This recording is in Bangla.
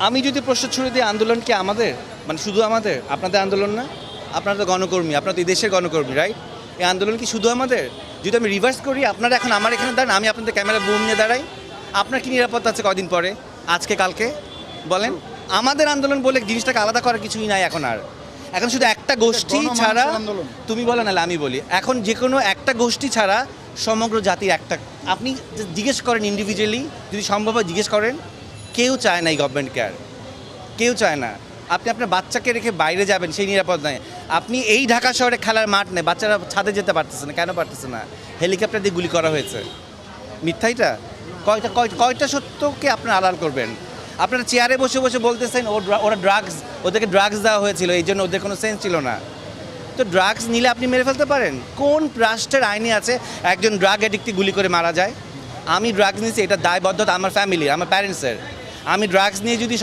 আমি যদি প্রশ্ন ছুড়ে দিই আন্দোলন কি আমাদের, মানে শুধু আমাদের, আপনাদের আন্দোলন না? আপনারা তো গণকর্মী, আপনারা তো এই দেশের গণকর্মী, রাইট? এই আন্দোলন কি শুধু আমাদের? যদি আমি রিভার্স করি, আপনারা এখন আমার এখানে দাঁড়ান, আমি আপনাদের ক্যামেরা বুম নিয়ে দাঁড়াই, আপনার কি নিরাপত্তা আছে কদিন পরে, আজকে কালকে? বলেন। আমাদের আন্দোলন বলে জিনিসটাকে আলাদা করার কিছুই নাই এখন আর। এখন শুধু একটা গোষ্ঠী ছাড়া, তুমি বলো নাহলে আমি বলি, এখন যে কোনো একটা গোষ্ঠী ছাড়া সমগ্র জাতির একটা, আপনি জিজ্ঞেস করেন ইন্ডিভিজুয়ালি, যদি সম্ভব হয় জিজ্ঞেস করেন, কেউ চায় না এই গভর্নমেন্টকে আর, কেউ চায় না। আপনি আপনার বাচ্চাকে রেখে বাইরে যাবেন, সেই নিরাপদ নয়। আপনি এই ঢাকা শহরে খেলার মাঠ নেই, বাচ্চারা ছাদে যেতে পারতেছে না, কেন পারতেছে না? হেলিকপ্টার দিয়ে গুলি করা হয়েছে। মিথ্যাইটা কয়টা সত্যকে আপনারা আড়াল করবেন? আপনারা চেয়ারে বসে বসে বলতেছেন ওরা ড্রাগস, ওদেরকে ড্রাগস দেওয়া হয়েছিল, এই জন্য ওদের কোনো সেন্স ছিল না। তো ড্রাগস নিলে আপনি মেরে ফেলতে পারেন? কোন রাষ্ট্রের আইনে আছে একজন ড্রাগ অ্যাডিক্টকে গুলি করে মারা যায়? আমি ড্রাগস নিয়েছি, এটা দায়বদ্ধতা আমার ফ্যামিলির, আমার প্যারেন্টসের। আমি ড্রাগস নিয়ে যদি